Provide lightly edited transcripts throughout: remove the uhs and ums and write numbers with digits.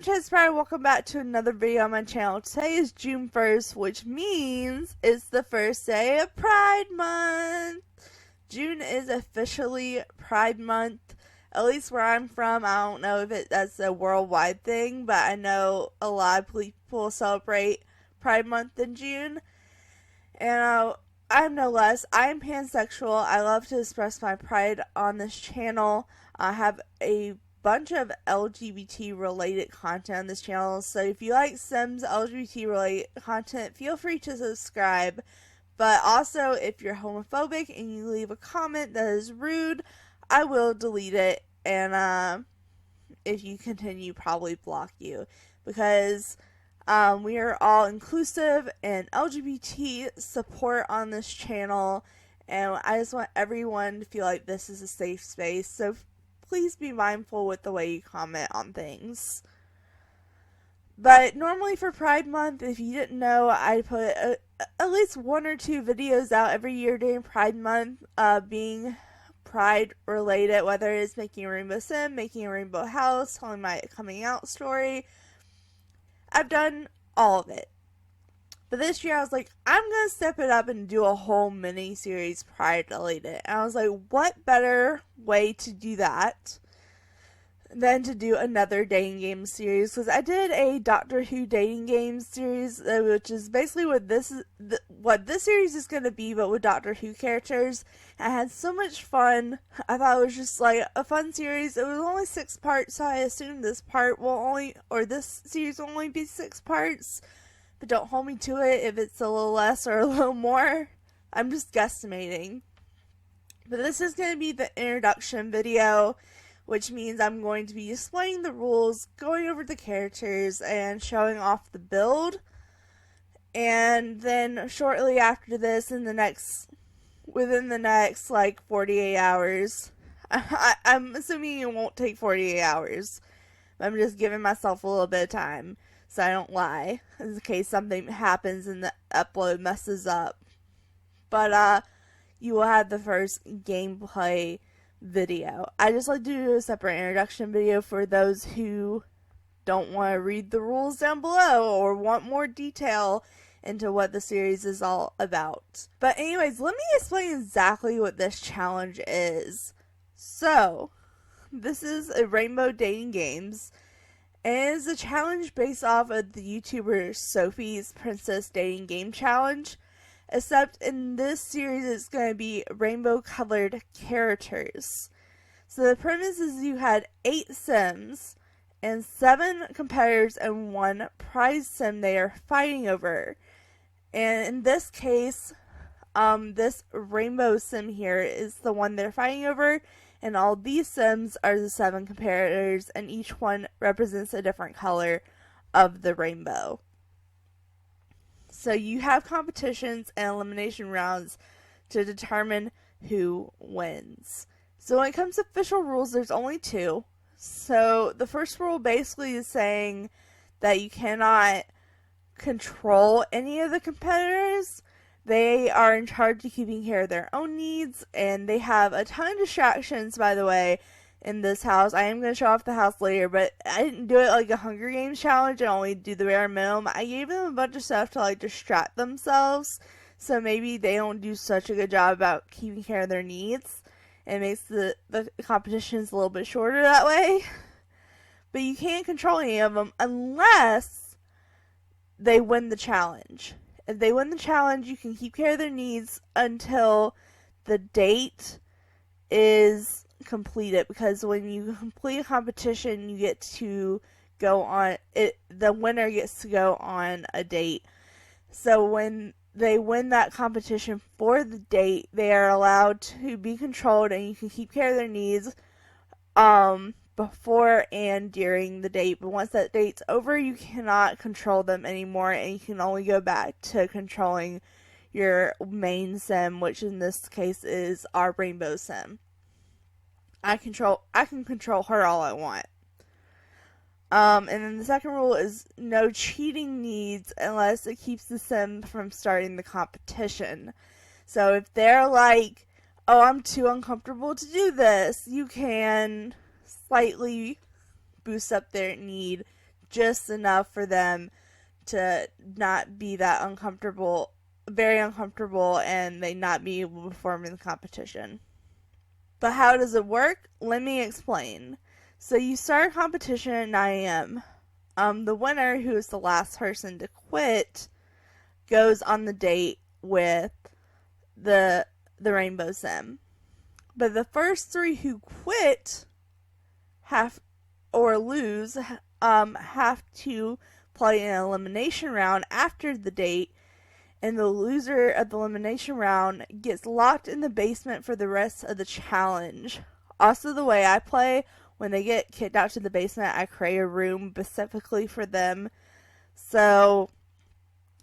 I'm ChezPride. Welcome back to another video on my channel. Today is June 1st, which means it's the first day of Pride Month. June is officially Pride Month, at least where I'm from. I don't know if that's a worldwide thing, but I know a lot of people celebrate Pride Month in June. And I'm no less. I'm pansexual. I love to express my pride on this channel. I have a bunch of LGBT related content on this channel, so if you like Sims LGBT related content, feel free to subscribe. But also, if you're homophobic and you leave a comment that is rude, I will delete it, and if you continue, probably block you, because we are all inclusive and LGBT support on this channel, and I just want everyone to feel like this is a safe space. So please be mindful with the way you comment on things. But normally for Pride Month, if you didn't know, I put at least one or two videos out every year during Pride Month, being Pride related, whether it's making a rainbow sim, making a rainbow house, telling my coming out story. I've done all of it. But this year I was like, I'm going to step it up and do a whole mini series Pride related. And I was like, what better way to do that than to do another dating game series? Because I did a Doctor Who dating game series, which is basically what this series is going to be, but with Doctor Who characters. I had so much fun. I thought it was just like a fun series. It was only 6 parts, so I assume this series will only be 6 parts. But don't hold me to it if it's a little less or a little more. I'm just guesstimating. But this is going to be the introduction video, which means I'm going to be explaining the rules, going over the characters, and showing off the build. And then shortly after this, within the next like 48 hours, I'm assuming it won't take 48 hours. I'm just giving myself a little bit of time, so I don't lie, in case something happens and the upload messes up. But you will have the first gameplay video. I just like to do a separate introduction video for those who don't want to read the rules down below or want more detail into what the series is all about. But anyways, let me explain exactly what this challenge is. So, this is a Rainbow Dating Games, and it is a challenge based off of the YouTuber Soffee's Princess Dating Game Challenge, except in this series it's going to be rainbow colored characters. So the premise is you had 8 sims and 7 competitors and 1 prize sim they are fighting over. And in this case, this rainbow sim here is the one they're fighting over, and all these sims are the 7 competitors, and each one represents a different color of the rainbow. So you have competitions and elimination rounds to determine who wins. So when it comes to official rules, there's only 2. So the first rule basically is saying that you cannot control any of the competitors. They are in charge of keeping care of their own needs, and they have a ton of distractions, by the way, in this house. I am going to show off the house later, but I didn't do it like a Hunger Games challenge. I only do the bare minimum. I gave them a bunch of stuff to like distract themselves, so maybe they don't do such a good job about keeping care of their needs. It makes the competitions a little bit shorter that way. But you can't control any of them unless they win the challenge. If they win the challenge, you can keep care of their needs until the date is completed, because when you complete a competition, you get to go on it. The winner gets to go on a date. So when they win that competition for the date, they are allowed to be controlled, and you can keep care of their needs before and during the date. But once that date's over, you cannot control them anymore, and you can only go back to controlling your main sim, which in this case is our rainbow sim. I can control her all I want. And then the second rule is no cheating needs unless it keeps the sim from starting the competition. So if they're like, oh, I'm too uncomfortable to do this, you can slightly boost up their need just enough for them to not be that uncomfortable, very uncomfortable, and they not be able to perform in the competition. But how does it work? Let me explain. So you start a competition at 9 a.m. The winner, who is the last person to quit, goes on the date with the rainbow sim. But the first 3 who quit have or lose have to play an elimination round after the date, and the loser of the elimination round gets locked in the basement for the rest of the challenge. Also, the way I play, when they get kicked out to the basement, I create a room specifically for them. So,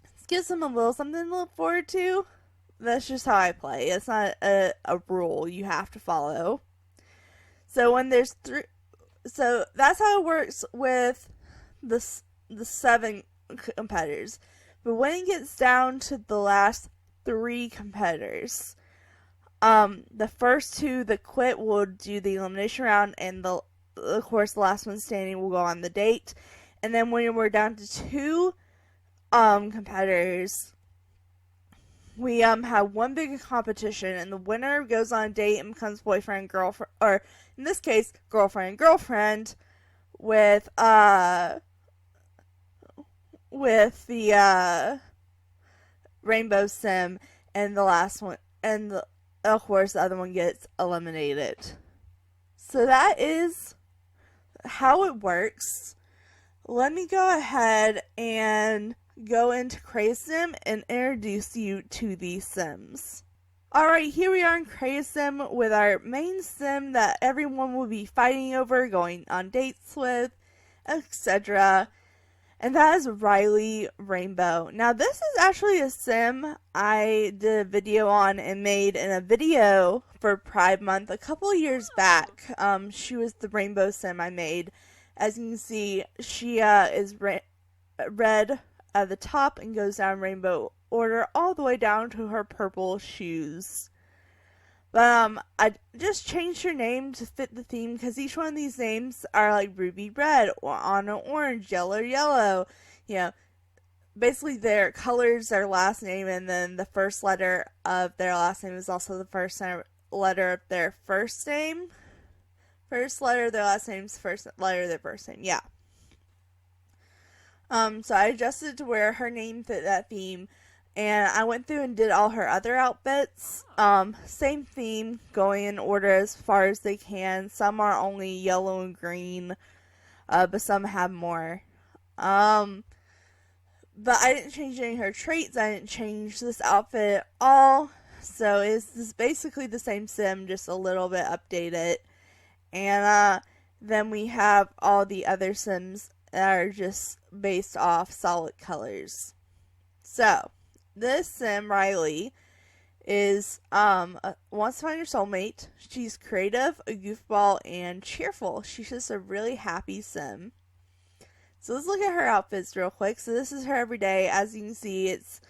this gives them a little something to look forward to. That's just how I play. It's not a rule you have to follow. So when there's so that's how it works with the 7 competitors. But when it gets down to the last 3 competitors, the first 2 that quit will do the elimination round, and of course the last one standing will go on the date. And then when we're down to 2 competitors, we have one big competition, and the winner goes on a date and becomes boyfriend, girlfriend, or in this case, girlfriend, with the rainbow sim, and the last one, and of course the other one gets eliminated. So that is how it works. Let me go ahead and go into Chez Sim and introduce you to these sims. Alright, here we are in Chez Sim with our main sim that everyone will be fighting over, going on dates with, etc. And that is Riley Rainbow. Now, this is actually a sim I did a video on and made in a video for Pride Month a couple of years back. She was the rainbow sim I made. As you can see, she is red at the top and goes down rainbow order all the way down to her purple shoes. But I just changed her name to fit the theme, because each one of these names are like Ruby Red or Ona Orange, Yellow. You know, basically their colors, their last name, and then the first letter of their last name is also the first letter of their first name. First letter of their last name's first letter of their first name. Yeah. So I adjusted to where her name fit that theme, and I went through and did all her other outfits. Same theme, going in order as far as they can. Some are only yellow and green, but some have more. But I didn't change any of her traits. I didn't change this outfit at all. So it's basically the same sim, just a little bit updated. And then we have all the other sims that are just based off solid colors. So, this sim, Riley, is wants to find her soulmate. She's creative, a goofball, and cheerful. She's just a really happy sim. So let's look at her outfits real quick. So this is her everyday. As you can see, it's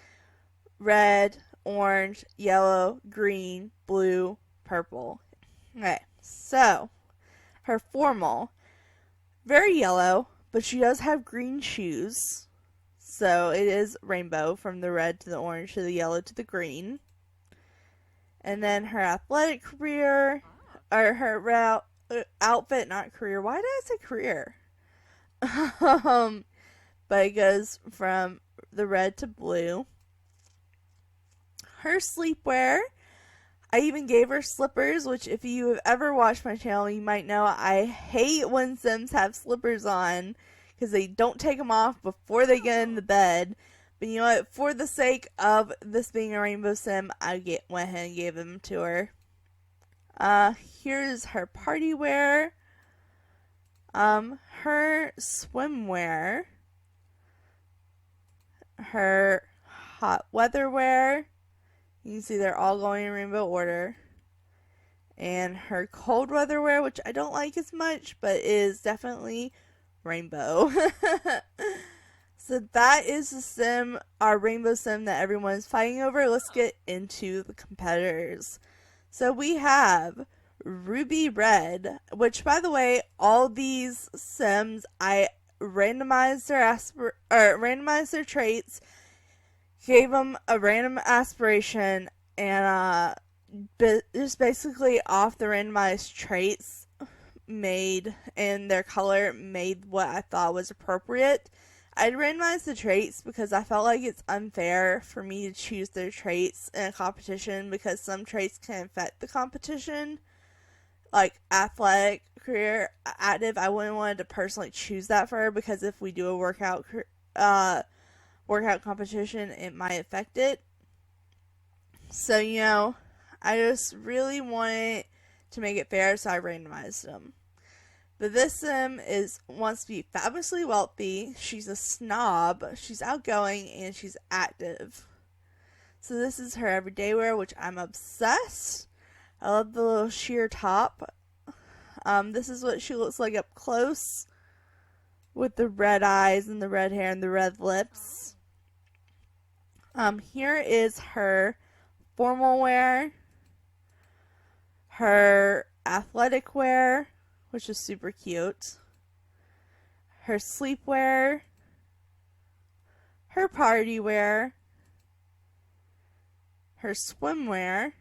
red, orange, yellow, green, blue, purple. Okay, so her formal, very yellow, but she does have green shoes. So it is rainbow, from the red to the orange to the yellow to the green. And then her athletic career, or her outfit, not career. Why did I say career? But it goes from the red to blue. Her sleepwear, I even gave her slippers, which if you have ever watched my channel, you might know I hate when Sims have slippers on, because they don't take them off before they get in the bed. But you know what? For the sake of this being a rainbow sim, I went ahead and gave them to her. Here's her party wear. Her swimwear. Her hot weather wear. You can see they're all going in rainbow order. And her cold weather wear, which I don't like as much, but is definitely rainbow. So that is the sim, our rainbow sim that everyone is fighting over. Let's get into the competitors. So we have Ruby Red, which, by the way, all these sims I randomized their traits, gave them a random aspiration, and just basically off the randomized traits made and their color made what I thought was appropriate. I'd randomize the traits because I felt like it's unfair for me to choose their traits in a competition because some traits can affect the competition. Like athletic, career, active, I wouldn't want to personally choose that for her because if we do a workout competition, it might affect it. So, I just really wanted to make it fair, so I randomized them. But this sim wants to be fabulously wealthy. She's a snob. She's outgoing and she's active. So this is her everyday wear, which I'm obsessed. I love the little sheer top. This is what she looks like up close with the red eyes and the red hair and the red lips. Here is her formal wear, her athletic wear, which is super cute, her sleepwear, her party wear, her swimwear,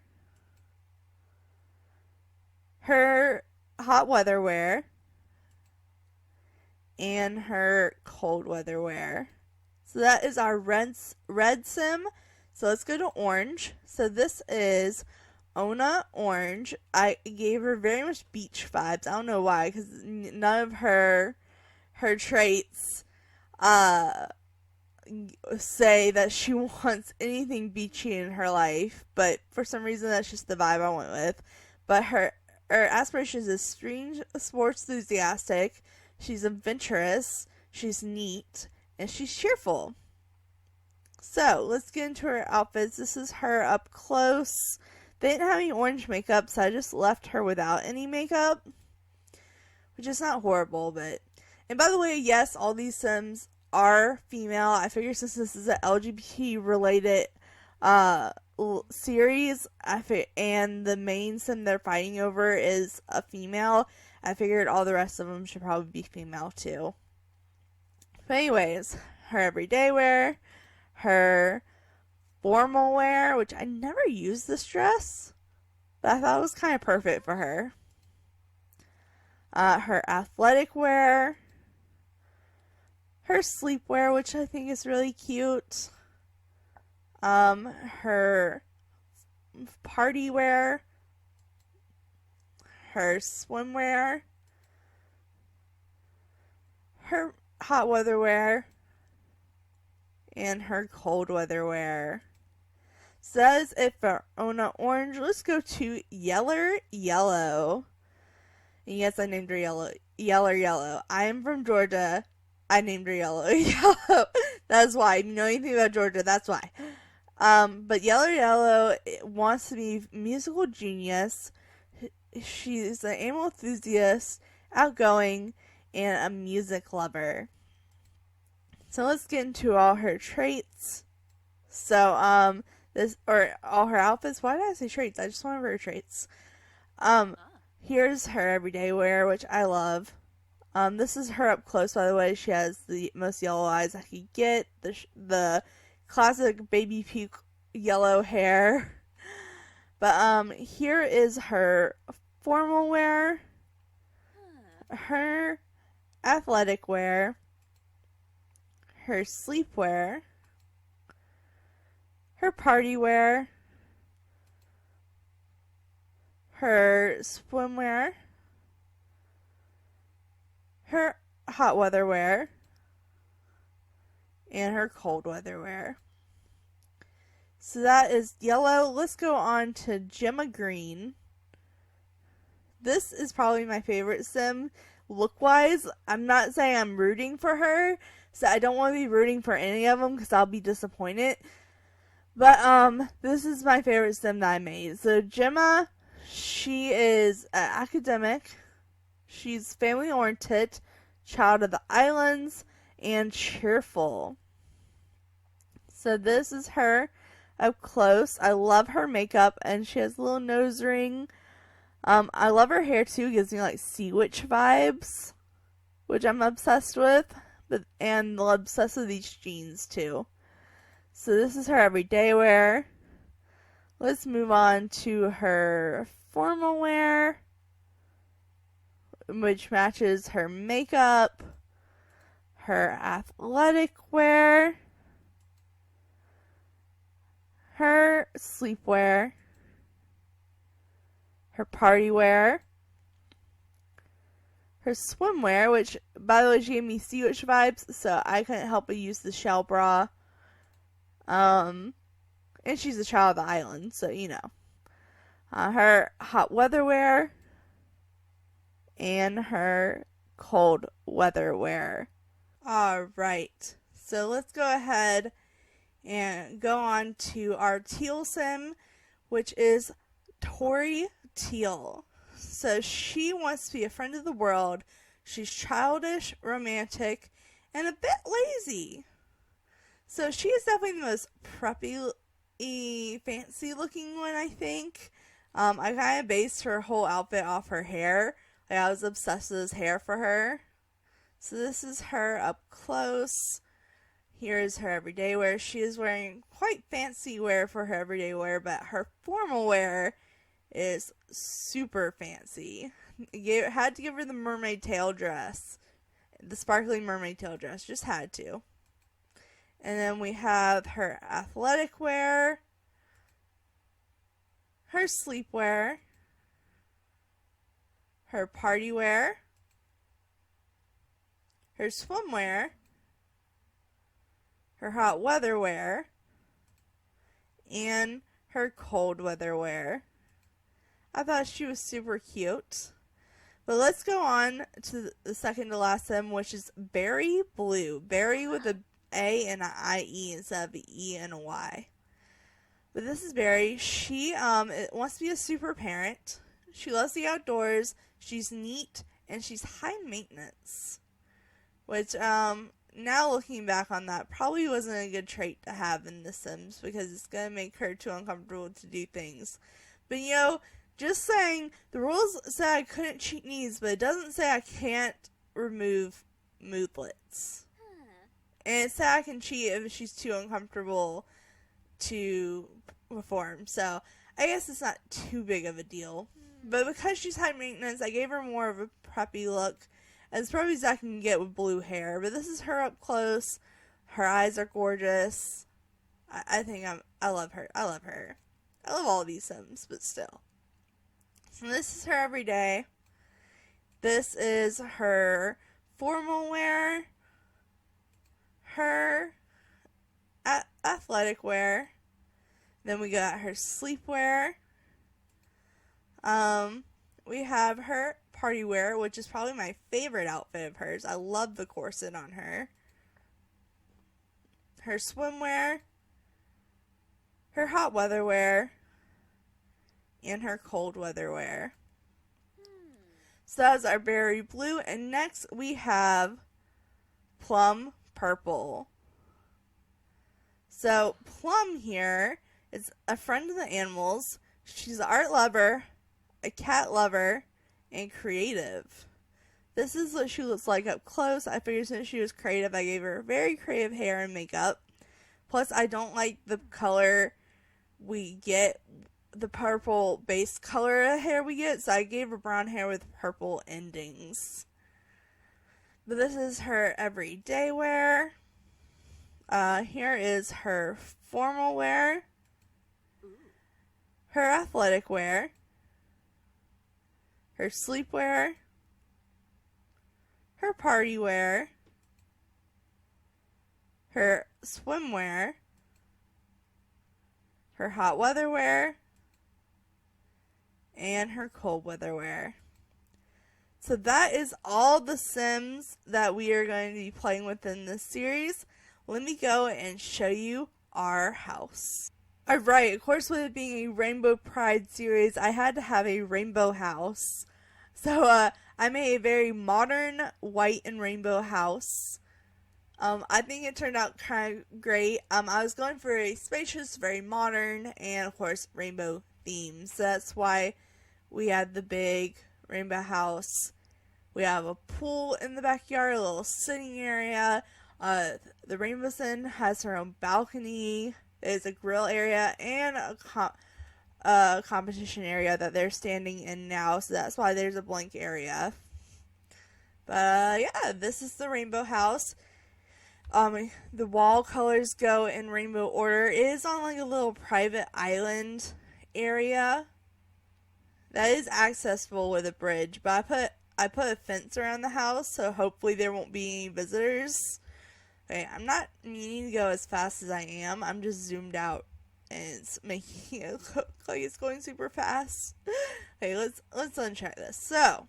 her hot weather wear, and her cold weather wear. So that is our red sim. So let's go to orange. So this is Ona Orange. I gave her very much beach vibes. I don't know why, because none of her traits say that she wants anything beachy in her life, but for some reason that's just the vibe I went with. But her aspirations is extreme sports enthusiastic, she's adventurous, she's neat, and she's cheerful. So let's get into her outfits. This is her up close. They didn't have any orange makeup, so I just left her without any makeup, which is not horrible. But, and by the way, yes, all these sims are female. I figure since this is an LGBT related series, and the main sim they're fighting over is a female, I figured all the rest of them should probably be female too. But anyways, her everyday wear, her formal wear, which I never used this dress, but I thought it was kind of perfect for her. Her athletic wear, her sleepwear, which I think is really cute. Her party wear, her swimwear, her hot weather wear, and her cold weather wear. So that is it for Ona Orange. Let's go to Yellow. And yes, I named her Yellow. I am from Georgia. I named her Yellow. That's why. If you know anything about Georgia, that's why. But Yellow wants to be a musical genius. She's an animal enthusiast, outgoing, and a music lover. So let's get into all her traits. So, all her outfits. Why did I say traits? I just want her traits. Here's her everyday wear, which I love. This is her up close, by the way. She has the most yellow eyes I could get. The classic baby pink yellow hair. But, here is her formal wear. Her athletic wear. Her sleepwear. Her party wear. Her swimwear. Her hot weather wear. And her cold weather wear. So that is yellow. Let's go on to Gemma Green. This is probably my favorite sim look-wise. I'm not saying I'm rooting for her, so I don't want to be rooting for any of them because I'll be disappointed. But this is my favorite sim that I made. So Gemma, she is an academic. She's family-oriented, child of the islands, and cheerful. So this is her up close. I love her makeup, and she has a little nose ring. I love her hair too. It gives me like sea witch vibes, which I'm obsessed with. and obsessed with these jeans too. So this is her everyday wear. Let's move on to her formal wear, which matches her makeup, her athletic wear, her sleepwear, her party wear, her swimwear, which, by the way, she gave me Sea Witch vibes, so I couldn't help but use the shell bra. And she's a child of the island, so you know. Her hot weather wear and her cold weather wear. Alright, so let's go ahead and go on to our teal sim, which is Tori Teal. So she wants to be a friend of the world. She's childish, romantic, and a bit lazy. So she is definitely the most preppy, fancy looking one, I think. I kind of based her whole outfit off her hair. Like, I was obsessed with this hair for her. So this is her up close. Here's her everyday wear. She is wearing quite fancy wear for her everyday wear, but her formal wear is super fancy. Had to give her the mermaid tail dress. The sparkly mermaid tail dress. Just had to. And then we have her athletic wear, her sleepwear, her party wear, her swimwear, her hot weather wear, and her cold weather wear. I thought she was super cute. But let's go on to the second to last sim, which is Berry Blue. Berry with a A and an IE instead of an E and a Y. But this is Berry. She wants to be a super parent. She loves the outdoors. She's neat and she's high maintenance. Which, now looking back on that, probably wasn't a good trait to have in The Sims because it's going to make her too uncomfortable to do things. But you know, just saying, the rules say I couldn't cheat needs, but it doesn't say I can't remove moodlets. And it said I can cheat if she's too uncomfortable to perform. So I guess it's not too big of a deal. But because she's high maintenance, I gave her more of a preppy look. As preppy as I can get with blue hair. But this is her up close. Her eyes are gorgeous. I think I love her. I love her. I love all of these Sims, but still. So this is her everyday. This is her formal wear. Her athletic wear. Then we got her sleepwear. We have her party wear, which is probably my favorite outfit of hers. I love the corset on her. Her swimwear. Her hot weather wear. And her cold weather wear. So that's our Berry Blue. And next we have Plum Purple. So Plum here is a friend of the animals. She's an art lover, a cat lover, and creative. This is what she looks like up close. I figured since she was creative, I gave her very creative hair and makeup. Plus, I don't like the color we get, the purple base color of hair we get, so I gave her brown hair with purple endings. But this is her everyday wear. Here is her formal wear, her athletic wear, her sleepwear, her party wear, her swimwear, her hot weather wear, and her cold weather wear. So that is all the Sims that we are going to be playing with in this series. Let me go and show you our house. Alright, of course with it being a Rainbow Pride series, I had to have a rainbow house. So I made a very modern white and rainbow house. I think it turned out kind of great. I was going for a spacious, very modern, and of course rainbow themes. So that's why we had the big rainbow house We have a pool in the backyard, a little sitting area. The Rainbow Sin has her own balcony. There's a grill area and a competition area that they're standing in now, so that's why there's a blank area. But yeah, this is the Rainbow House. The wall colors go in rainbow order. It is on like a little private island area that is accessible with a bridge, but I put a fence around the house, so hopefully there won't be any visitors. Okay, I'm not meaning to go as fast as I am. I'm just zoomed out, and it's making it look like it's going super fast. Okay, let's uncheck this. So,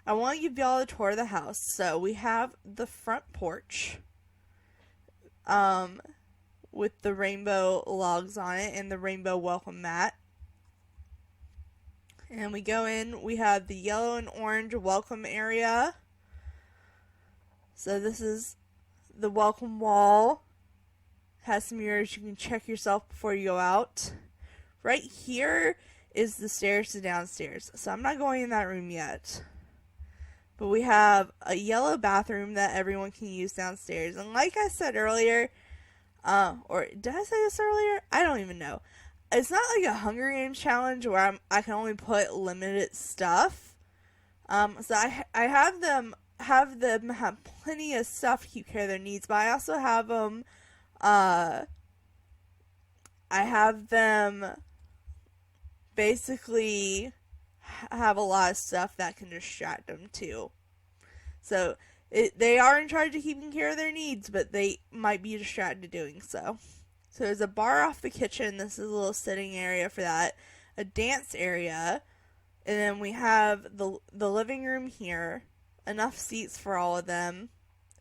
I want to give y'all a tour of the house. So, we have the front porch, with the rainbow logs on it and the rainbow welcome mat. And we go in, we have the yellow and orange welcome area. So this is the welcome wall. Has some mirrors, you can check yourself before you go out. Right here is the stairs to downstairs. So I'm not going in that room yet. But we have a yellow bathroom that everyone can use downstairs. And like I said earlier, or did I say this earlier? I don't even know. It's not like a Hunger Games challenge where I can only put limited stuff. So I have them have plenty of stuff to keep care of their needs, but I also have them. I have them basically have a lot of stuff that can distract them too. So they are in charge of keeping care of their needs, but they might be distracted doing so. So there's a bar off the kitchen. This is a little sitting area for that. A dance area. And then we have the living room here. Enough seats for all of them.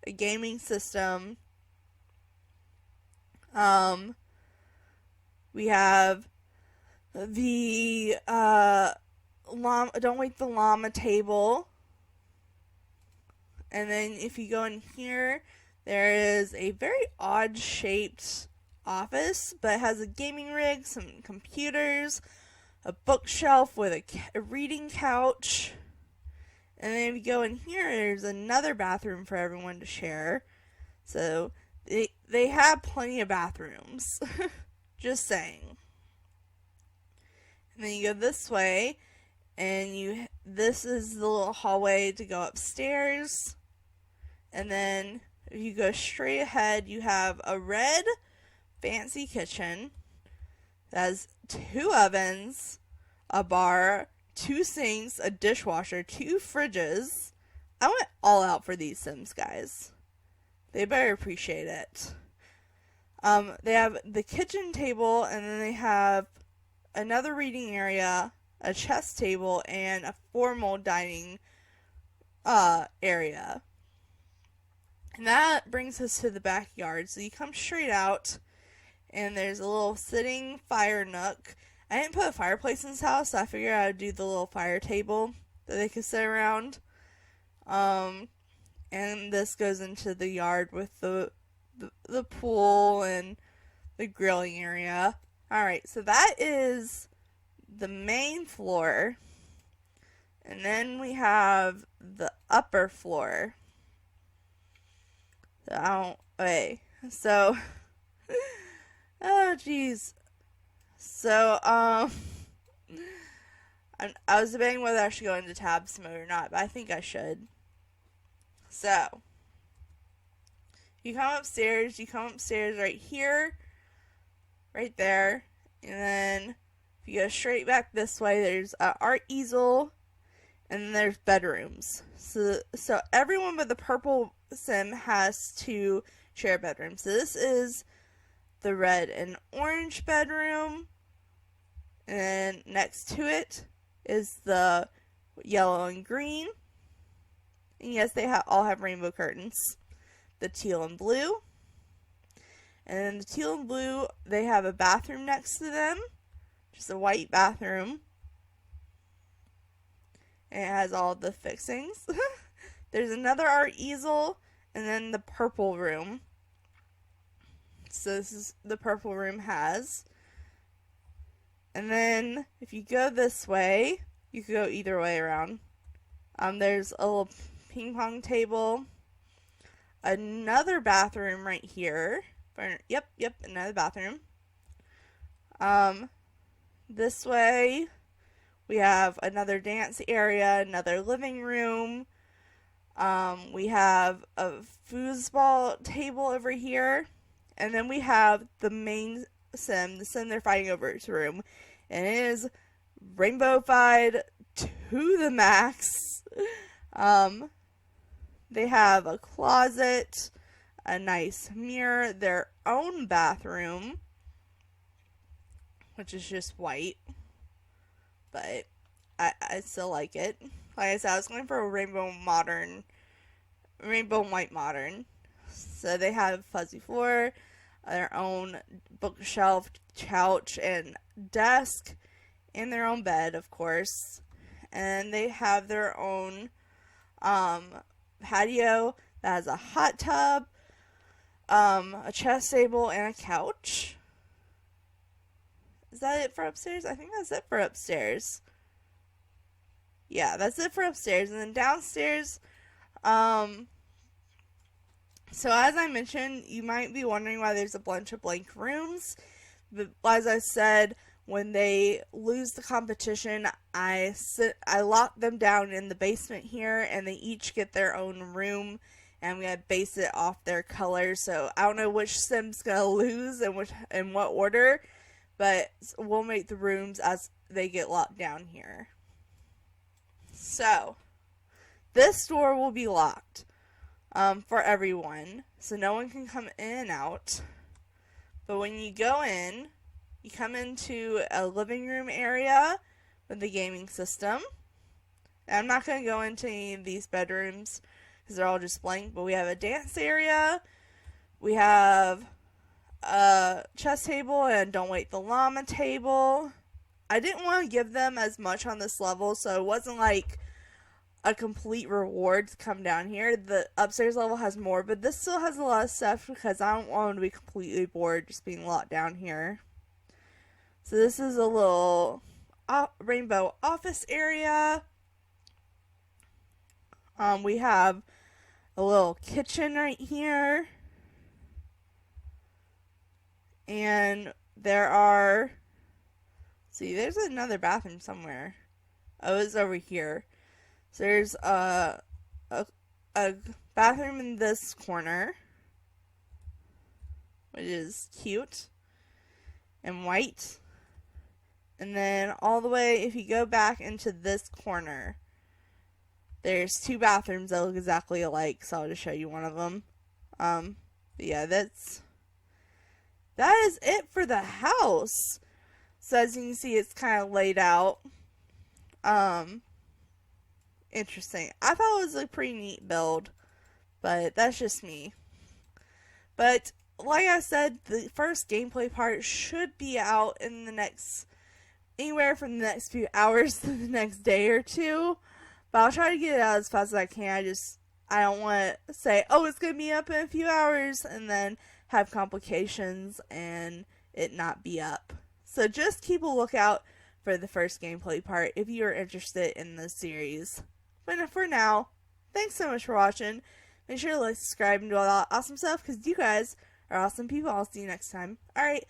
A gaming system. We have the Don't Wake the Llama table. And then if you go in here, there is a very odd shaped office, but it has a gaming rig, some computers, a bookshelf with a reading couch. And then if you go in here, there's another bathroom for everyone to share. So they have plenty of bathrooms. Just saying. And then you go this way, and this is the little hallway to go upstairs. And then if you go straight ahead, you have a red fancy kitchen that has 2 ovens, a bar, 2 sinks, a dishwasher, 2 fridges. I went all out for these Sims, guys. They better appreciate it. They have the kitchen table, and then they have another reading area, a chess table, and a formal dining area. And that brings us to the backyard. So you come straight out, and there's a little sitting fire nook. I didn't put a fireplace in this house, so I figured I would do the little fire table that they could sit around. And this goes into the yard with the pool and the grilling area. Alright, so that is the main floor. And then we have the upper floor. So, So, oh jeez. So, I was debating whether I should go into tabs mode or not, but I think I should. So, you come upstairs right here, right there, and then if you go straight back this way, there's an art easel, and then there's bedrooms. So everyone but the purple sim has to share a bedroom. So this is the red and orange bedroom, and then next to it is the yellow and green. And yes, they all have rainbow curtains. The teal and blue. And then the teal and blue, they have a bathroom next to them. Just a white bathroom. And it has all the fixings. There's another art easel. And then the purple room. So this is the purple room has. And then if you go this way, you could go either way around. There's a little ping pong table, another bathroom right here. Yep, another bathroom. This way we have another dance area, another living room. We have a foosball table over here. And then we have the main sim, the sim they're fighting over's room. And it is rainbow-fied to the max. They have a closet, a nice mirror, their own bathroom, which is just white. But I still like it. Like I said, I was going for a rainbow and white modern. So they have fuzzy floor, their own bookshelf, couch, and desk, and their own bed, of course. And they have their own patio that has a hot tub, a chess table, and a couch. Is that it for upstairs? I think that's it for upstairs. Yeah, that's it for upstairs. And then downstairs, so as I mentioned, you might be wondering why there's a bunch of blank rooms. But as I said, when they lose the competition, I lock them down in the basement here, and they each get their own room, and I'm going to base it off their color. So I don't know which sim's going to lose and in what order, but we'll make the rooms as they get locked down here. So this door will be locked for everyone, so no one can come in and out. But when you go in, you come into a living room area with the gaming system. And I'm not going to go into any of these bedrooms because they're all just blank, but we have a dance area, we have a chess table and Don't Wait the Llama table. I didn't want to give them as much on this level, so it wasn't like a complete reward to come down here. The upstairs level has more, but this still has a lot of stuff because I don't want them to be completely bored just being locked down here. So this is a little rainbow office area. We have a little kitchen right here. And there's another bathroom somewhere. Oh, it's over here. So there's a bathroom in this corner, which is cute and white. And then all the way, if you go back into this corner, there's two bathrooms that look exactly alike. So I'll just show you one of them. But yeah, that is it for the house. So as you can see, it's kind of laid out. Interesting. I thought it was a pretty neat build, but that's just me. But like I said, the first gameplay part should be out in anywhere from the next few hours to the next day or two. But I'll try to get it out as fast as I can. I don't want to say, oh, it's going to be up in a few hours and then have complications and it not be up. So just keep a lookout for the first gameplay part if you are interested in this series. But for now, thanks so much for watching. Make sure to like, subscribe, and do all that awesome stuff because you guys are awesome people. I'll see you next time. Alright,